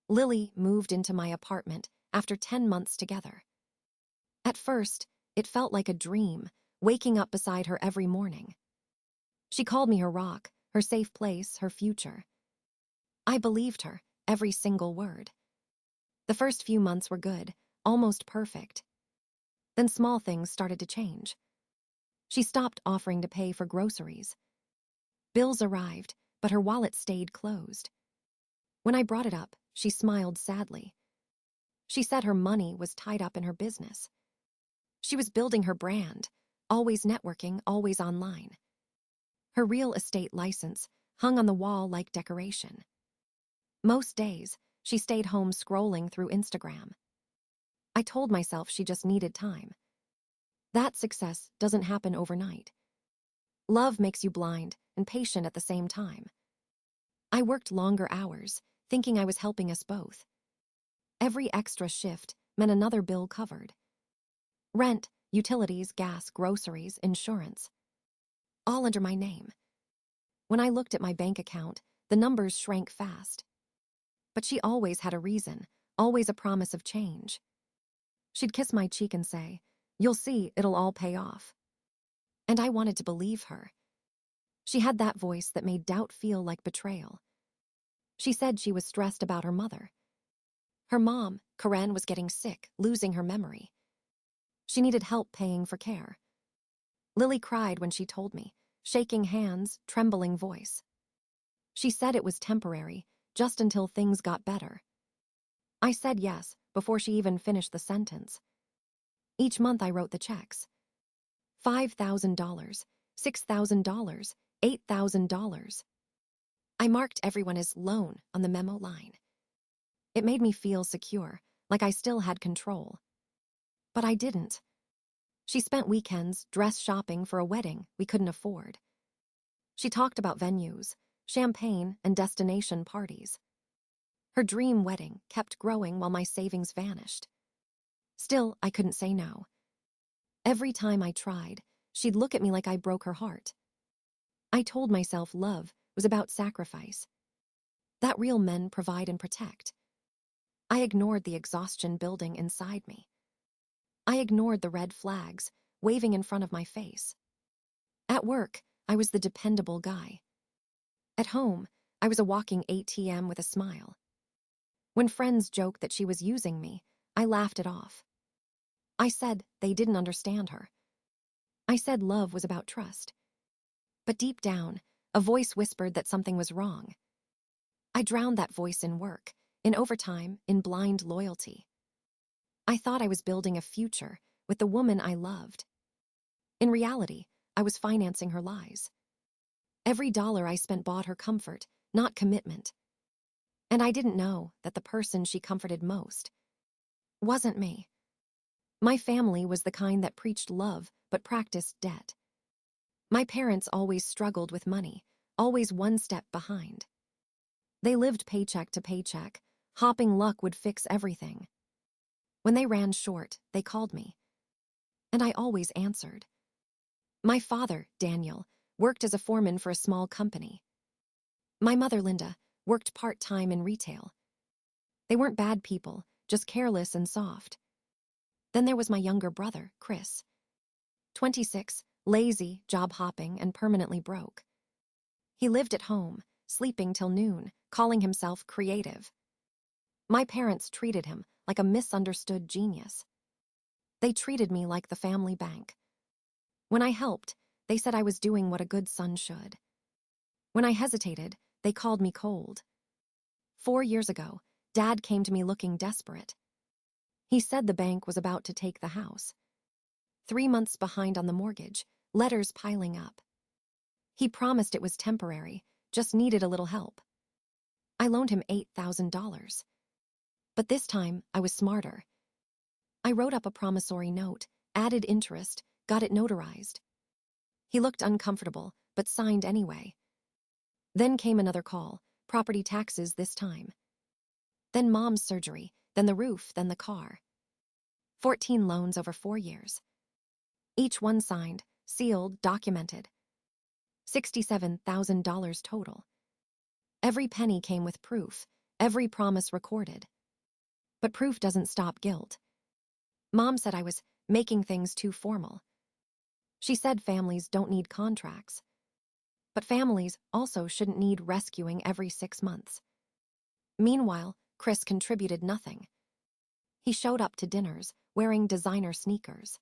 Lily moved into my apartment after 10 months together. At first, it felt like a dream, waking up beside her every morning. She called me her rock, her safe place, her future. I believed her, every single word. The first few months were good, almost perfect. Then small things started to change. She stopped offering to pay for groceries. Bills arrived, but her wallet stayed closed. When I brought it up, she smiled sadly. She said her money was tied up in her business. She was building her brand, always networking, always online. Her real estate license hung on the wall like decoration. Most days, she stayed home scrolling through Instagram. I told myself she just needed time. That success doesn't happen overnight. Love makes you blind and patient at the same time. I worked longer hours, thinking I was helping us both. Every extra shift meant another bill covered. Rent, utilities, gas, groceries, insurance. All under my name. When I looked at my bank account, the numbers shrank fast. But she always had a reason, always a promise of change. She'd kiss my cheek and say, "You'll see, it'll all pay off." And I wanted to believe her. She had that voice that made doubt feel like betrayal. She said she was stressed about her mother. Her mom, Karen, was getting sick, losing her memory. She needed help paying for care. Lily cried when she told me, shaking hands, trembling voice. She said it was temporary, just until things got better. I said yes, before she even finished the sentence. Each month I wrote the checks. $5,000, $6,000, $8,000. I marked everyone as loan on the memo line. It made me feel secure, like I still had control. But I didn't. She spent weekends dress shopping for a wedding we couldn't afford. She talked about venues, champagne, and destination parties. Her dream wedding kept growing while my savings vanished. Still, I couldn't say no. Every time I tried, she'd look at me like I broke her heart. I told myself love was about sacrifice. That real men provide and protect. I ignored the exhaustion building inside me. I ignored the red flags waving in front of my face. At work, I was the dependable guy. At home, I was a walking ATM with a smile. When friends joked that she was using me, I laughed it off. I said they didn't understand her. I said love was about trust. But deep down, a voice whispered that something was wrong. I drowned that voice in work, in overtime, in blind loyalty. I thought I was building a future with the woman I loved. In reality, I was financing her lies. Every dollar I spent bought her comfort, not commitment. And I didn't know that the person she comforted most wasn't me. My family was the kind that preached love but practiced debt. My parents always struggled with money, always one step behind. They lived paycheck to paycheck, hoping luck would fix everything. When they ran short, they called me. And I always answered. My father, Daniel, worked as a foreman for a small company. My mother, Linda, worked part-time in retail. They weren't bad people, just careless and soft. Then there was my younger brother, Chris. 26, lazy, job-hopping, and permanently broke. He lived at home, sleeping till noon, calling himself creative. My parents treated him like a misunderstood genius. They treated me like the family bank. When I helped, they said I was doing what a good son should. When I hesitated, they called me cold. 4 years ago, Dad came to me looking desperate. He said the bank was about to take the house. 3 months behind on the mortgage, letters piling up. He promised it was temporary, just needed a little help. I loaned him $8,000. But this time, I was smarter. I wrote up a promissory note, added interest, got it notarized. He looked uncomfortable, but signed anyway. Then came another call, property taxes this time. Then Mom's surgery, then the roof, then the car. 14 loans over 4 years. Each one signed, sealed, documented. $67,000 total. Every penny came with proof, every promise recorded. But proof doesn't stop guilt. Mom said I was making things too formal. She said families don't need contracts. But families also shouldn't need rescuing every 6 months. Meanwhile, Chris contributed nothing. He showed up to dinners wearing designer sneakers.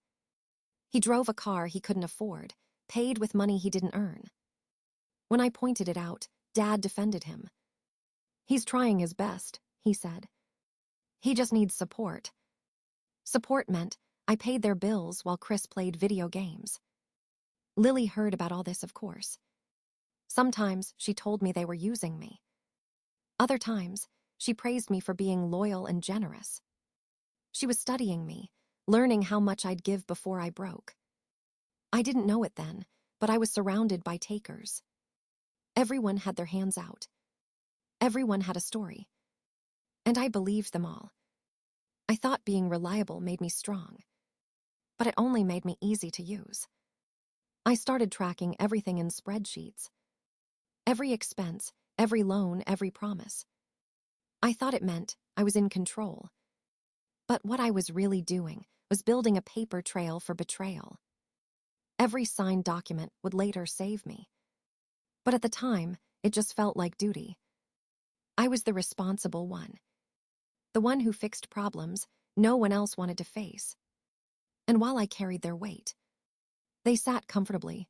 He drove a car he couldn't afford, paid with money he didn't earn. When I pointed it out, Dad defended him. He's trying his best, he said. He just needs support. Support meant I paid their bills while Chris played video games. Lily heard about all this, of course. Sometimes she told me they were using me. Other times, she praised me for being loyal and generous. She was studying me, learning how much I'd give before I broke. I didn't know it then, but I was surrounded by takers. Everyone had their hands out. Everyone had a story. And I believed them all. I thought being reliable made me strong. But it only made me easy to use. I started tracking everything in spreadsheets. Every expense, every loan, every promise. I thought it meant I was in control. But what I was really doing was building a paper trail for betrayal. Every signed document would later save me. But at the time, it just felt like duty. I was the responsible one. The one who fixed problems no one else wanted to face. And while I carried their weight, they sat comfortably,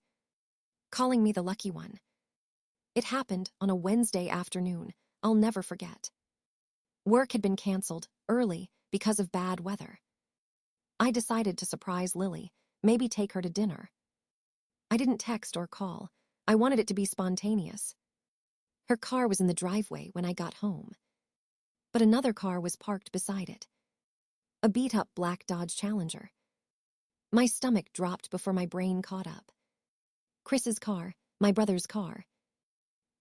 calling me the lucky one. It happened on a Wednesday afternoon I'll never forget. Work had been canceled early because of bad weather. I decided to surprise Lily, maybe take her to dinner. I didn't text or call. I wanted it to be spontaneous. Her car was in the driveway when I got home. But another car was parked beside it. A beat-up black Dodge Challenger. My stomach dropped before my brain caught up. Chris's car, my brother's car.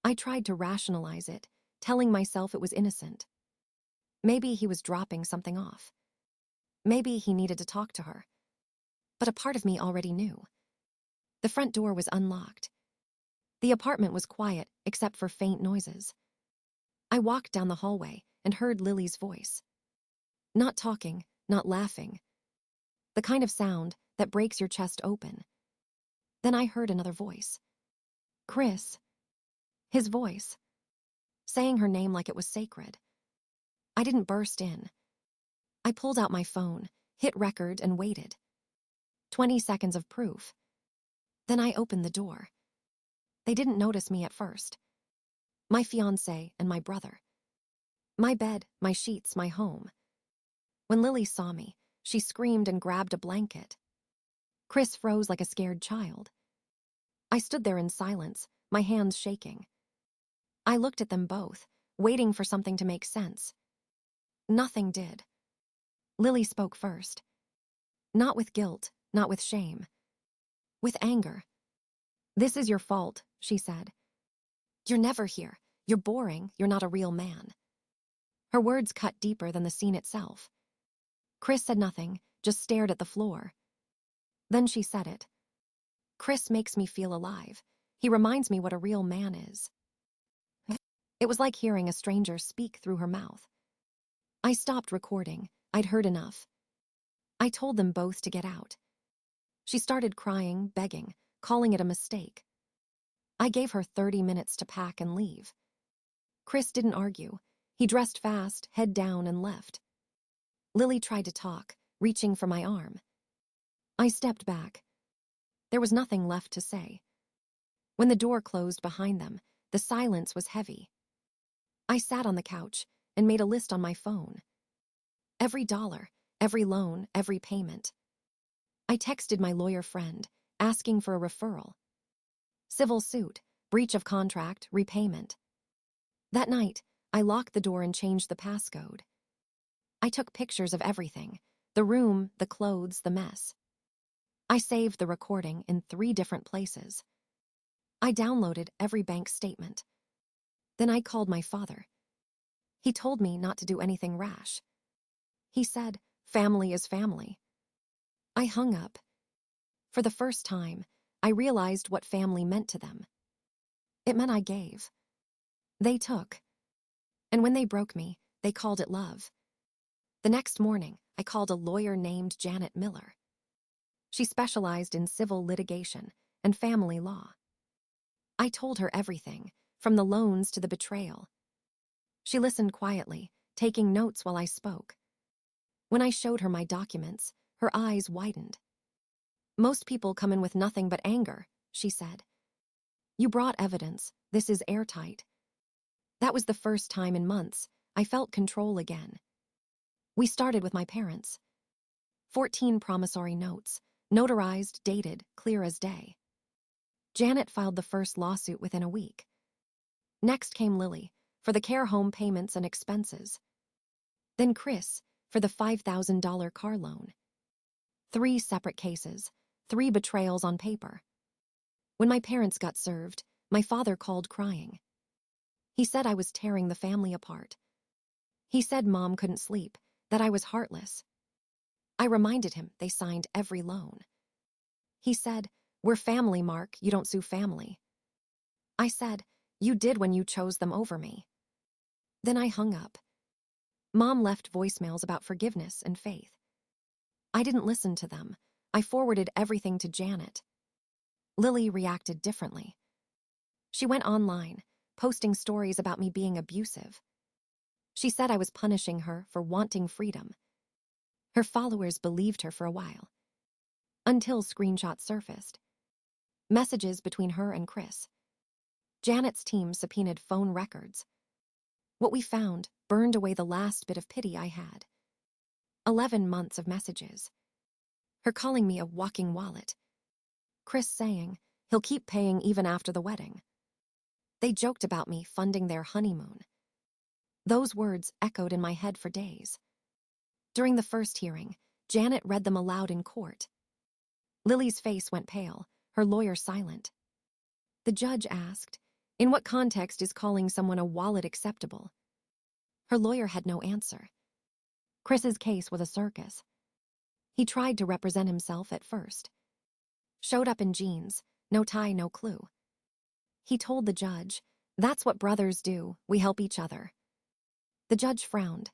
I tried to rationalize it, telling myself it was innocent. Maybe he was dropping something off. Maybe he needed to talk to her. But a part of me already knew. The front door was unlocked. The apartment was quiet except for faint noises. I walked down the hallway and heard Lily's voice. Not talking, not laughing. The kind of sound that breaks your chest open. Then I heard another voice. Chris. His voice. Saying her name like it was sacred. I didn't burst in. I pulled out my phone, hit record, and waited. 20 seconds of proof. Then I opened the door. They didn't notice me at first. My fiancé and my brother. My bed, my sheets, my home. When Lily saw me, she screamed and grabbed a blanket. Chris froze like a scared child. I stood there in silence, my hands shaking. I looked at them both, waiting for something to make sense. Nothing did. Lily spoke first. Not with guilt, not with shame. With anger. This is your fault, she said. You're never here. You're boring. You're not a real man. Her words cut deeper than the scene itself. Chris said nothing, just stared at the floor. Then she said it. Chris makes me feel alive. He reminds me what a real man is. It was like hearing a stranger speak through her mouth. I stopped recording. I'd heard enough. I told them both to get out. She started crying, begging, calling it a mistake. I gave her 30 minutes to pack and leave. Chris didn't argue. He dressed fast, head down, and left. Lily tried to talk, reaching for my arm. I stepped back. There was nothing left to say. When the door closed behind them, the silence was heavy. I sat on the couch and made a list on my phone. Every dollar, every loan, every payment. I texted my lawyer friend, asking for a referral. Civil suit, breach of contract, repayment. That night, I locked the door and changed the passcode. I took pictures of everything, the room, the clothes, the mess. I saved the recording in 3 different places. I downloaded every bank statement. Then I called my father. He told me not to do anything rash. He said, family is family. I hung up. For the first time, I realized what family meant to them. It meant I gave. They took. And when they broke me, they called it love. The next morning, I called a lawyer named Janet Miller. She specialized in civil litigation and family law. I told her everything, from the loans to the betrayal. She listened quietly, taking notes while I spoke. When I showed her my documents, her eyes widened. "Most people come in with nothing but anger," she said. "You brought evidence. This is airtight." That was the first time in months I felt control again. We started with my parents. 14 promissory notes, notarized, dated, clear as day. Janet filed the first lawsuit within a week. Next came Lily, for the care home payments and expenses. Then Chris, for the $5,000 car loan. 3 separate cases, 3 betrayals on paper. When my parents got served, my father called crying. He said I was tearing the family apart. He said Mom couldn't sleep, that I was heartless. I reminded him they signed every loan. He said, "We're family, Mark, you don't sue family." I said, "You did when you chose them over me." Then I hung up. Mom left voicemails about forgiveness and faith. I didn't listen to them. I forwarded everything to Janet. Lily reacted differently. She went online, posting stories about me being abusive. She said I was punishing her for wanting freedom. Her followers believed her for a while, until screenshots surfaced. Messages between her and Chris. Janet's team subpoenaed phone records. What we found burned away the last bit of pity I had. 11 months of messages. Her calling me a walking wallet. Chris saying he'll keep paying even after the wedding. They joked about me funding their honeymoon. Those words echoed in my head for days. During the first hearing, Janet read them aloud in court. Lily's face went pale, her lawyer silent. The judge asked, "In what context is calling someone a wallet acceptable?" Her lawyer had no answer. Chris's case was a circus. He tried to represent himself at first. Showed up in jeans, no tie, no clue. He told the judge, "That's what brothers do, we help each other." The judge frowned.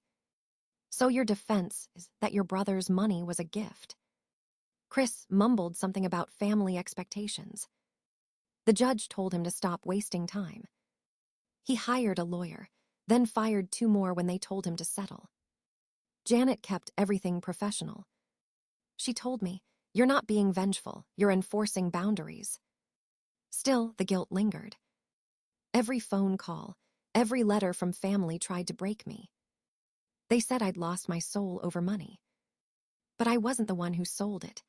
"So your defense is that your brother's money was a gift?" Chris mumbled something about family expectations. The judge told him to stop wasting time. He hired a lawyer, then fired 2 more when they told him to settle. Janet kept everything professional. She told me, "You're not being vengeful, you're enforcing boundaries." Still, the guilt lingered. Every phone call, every letter from family tried to break me. They said I'd lost my soul over money. But I wasn't the one who sold it.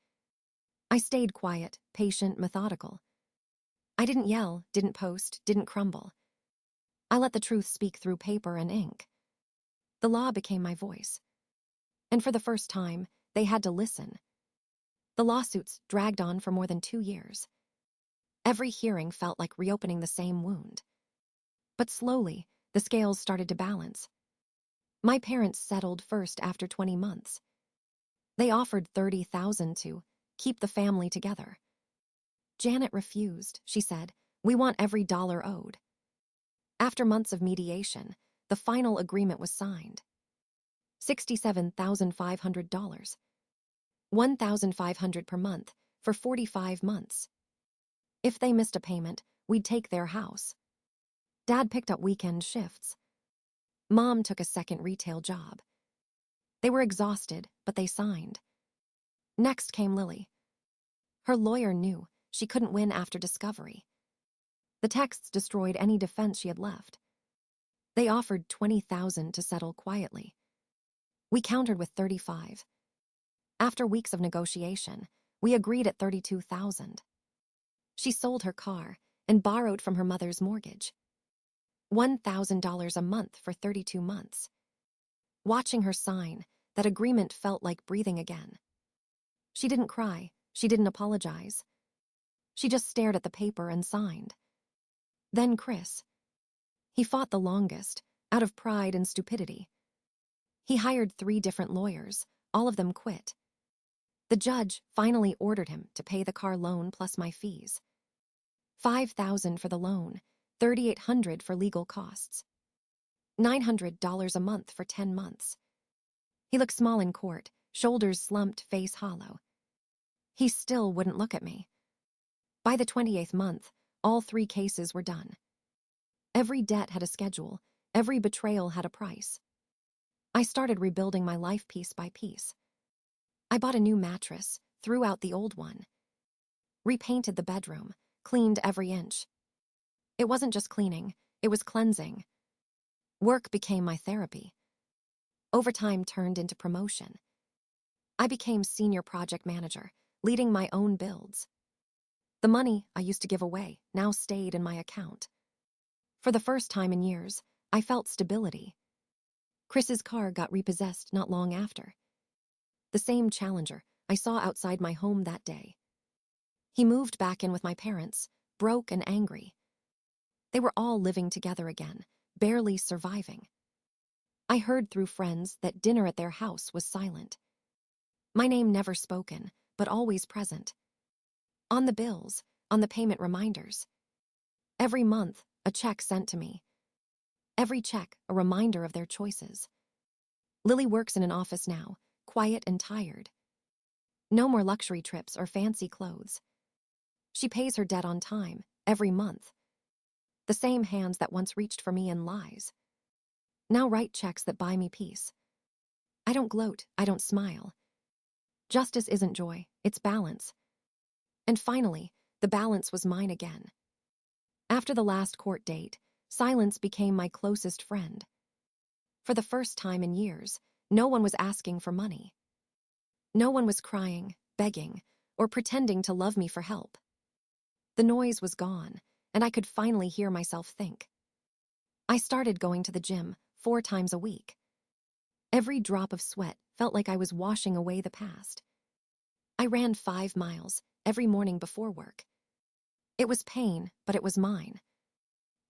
I stayed quiet, patient, methodical. I didn't yell, didn't post, didn't crumble. I let the truth speak through paper and ink. The law became my voice. And for the first time, they had to listen. The lawsuits dragged on for more than 2 years. Every hearing felt like reopening the same wound. But slowly, the scales started to balance. My parents settled first after 20 months. They offered $30,000 to keep the family together. Janet refused. She said, "We want every dollar owed." After months of mediation, the final agreement was signed. $67,500. $1,500 per month for 45 months. If they missed a payment, we'd take their house. Dad picked up weekend shifts. Mom took a second retail job. They were exhausted, but they signed. Next came Lily. Her lawyer knew she couldn't win after discovery. The texts destroyed any defense she had left. They offered $20,000 to settle quietly. We countered with 35. After weeks of negotiation, we agreed at 32,000. She sold her car and borrowed from her mother's mortgage. $1,000 a month for 32 months. Watching her sign, that agreement felt like breathing again. She didn't cry, she didn't apologize. She just stared at the paper and signed. Then Chris. He fought the longest, out of pride and stupidity. He hired 3 different lawyers, all of them quit. The judge finally ordered him to pay the car loan plus my fees. $5,000 for the loan, $3,800 for legal costs. $900 a month for 10 months. He looked small in court, shoulders slumped, face hollow. He still wouldn't look at me. By the 28th month, all 3 cases were done. Every debt had a schedule, every betrayal had a price. I started rebuilding my life piece by piece. I bought a new mattress, threw out the old one, repainted the bedroom, cleaned every inch. It wasn't just cleaning, it was cleansing. Work became my therapy. Overtime turned into promotion. I became senior project manager, leading my own builds. The money I used to give away now stayed in my account. For the first time in years, I felt stability. Chris's car got repossessed not long after. The same Challenger I saw outside my home that day. He moved back in with my parents, broke and angry. They were all living together again, barely surviving. I heard through friends that dinner at their house was silent. My name never spoken, but always present. On the bills, on the payment reminders. Every month, a check sent to me. Every check, a reminder of their choices. Lily works in an office now, quiet and tired. No more luxury trips or fancy clothes. She pays her debt on time, every month. The same hands that once reached for me in lies now write checks that buy me peace. I don't gloat, I don't smile. Justice isn't joy, it's balance. And finally, the balance was mine again. After the last court date, silence became my closest friend. For the first time in years, no one was asking for money. No one was crying, begging, or pretending to love me for help. The noise was gone, and I could finally hear myself think. I started going to the gym 4 times a week. Every drop of sweat felt like I was washing away the past. I ran 5 miles every morning before work. It was pain, but it was mine.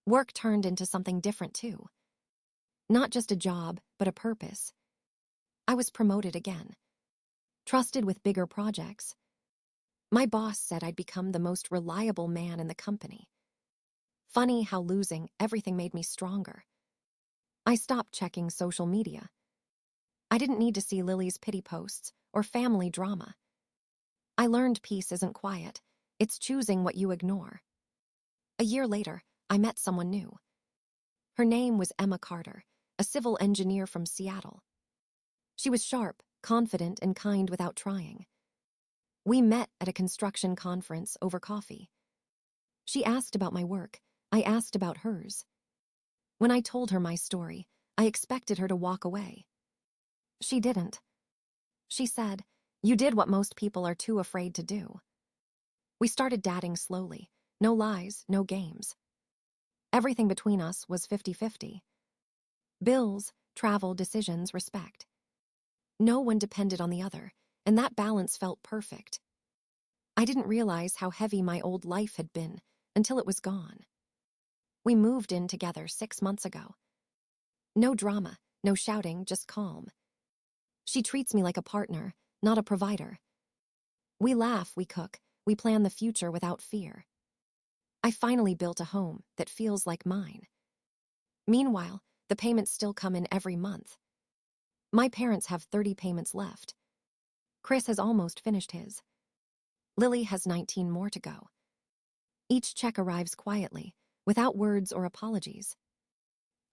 Work turned into something different too. Not just a job, but a purpose. I was promoted again. Trusted with bigger projects. My boss said I'd become the most reliable man in the company. Funny how losing everything made me stronger. I stopped checking social media. I didn't need to see Lily's pity posts or family drama. I learned peace isn't quiet, it's choosing what you ignore. A year later, I met someone new. Her name was Emma Carter, a civil engineer from Seattle. She was sharp, confident, and kind without trying. We met at a construction conference over coffee. She asked about my work, I asked about hers. When I told her my story, I expected her to walk away. She didn't. She said, "You did what most people are too afraid to do." We started dating slowly, no lies, no games. Everything between us was 50-50. Bills, travel, decisions, respect. No one depended on the other, and that balance felt perfect. I didn't realize how heavy my old life had been until it was gone. We moved in together 6 months ago. No drama, no shouting, just calm. She treats me like a partner, not a provider. We laugh, we cook, we plan the future without fear. I finally built a home that feels like mine. Meanwhile, the payments still come in every month. My parents have 30 payments left. Chris has almost finished his. Lily has 19 more to go. Each check arrives quietly, without words or apologies.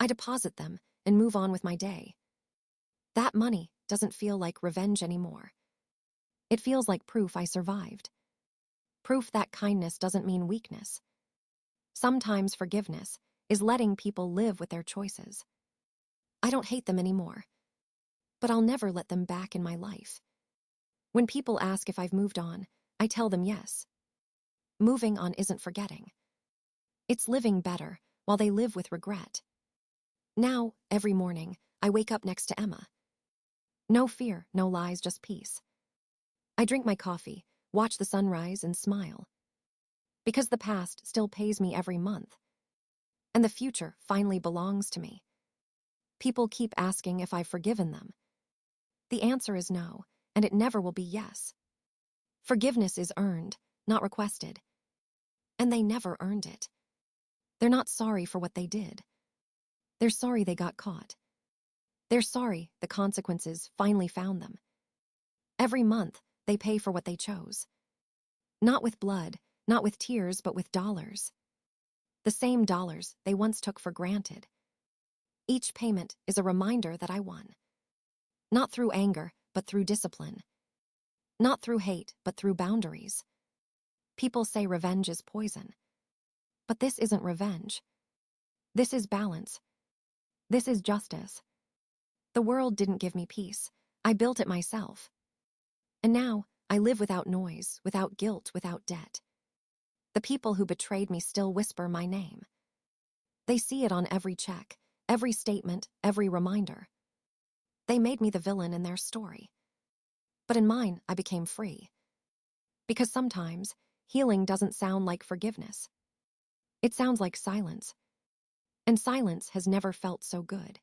I deposit them and move on with my day. That money doesn't feel like revenge anymore. It feels like proof I survived. Proof that kindness doesn't mean weakness. Sometimes forgiveness is letting people live with their choices. I don't hate them anymore, but I'll never let them back in my life. When people ask if I've moved on, I tell them yes. Moving on isn't forgetting. It's living better while they live with regret. Now, every morning, I wake up next to Emma. No fear, no lies, just peace. I drink my coffee, watch the sunrise, and smile. Because the past still pays me every month. And the future finally belongs to me. People keep asking if I've forgiven them. The answer is no, and it never will be yes. Forgiveness is earned, not requested. And they never earned it. They're not sorry for what they did. They're sorry they got caught. They're sorry the consequences finally found them. Every month, they pay for what they chose. Not with blood, not with tears, but with dollars. The same dollars they once took for granted. Each payment is a reminder that I won. Not through anger, but through discipline. Not through hate, but through boundaries. People say revenge is poison. But this isn't revenge. This is balance. This is justice. The world didn't give me peace. I built it myself. And now, I live without noise, without guilt, without debt. The people who betrayed me still whisper my name. They see it on every check, every statement, every reminder. They made me the villain in their story. But in mine, I became free. Because sometimes, healing doesn't sound like forgiveness. It sounds like silence. And silence has never felt so good.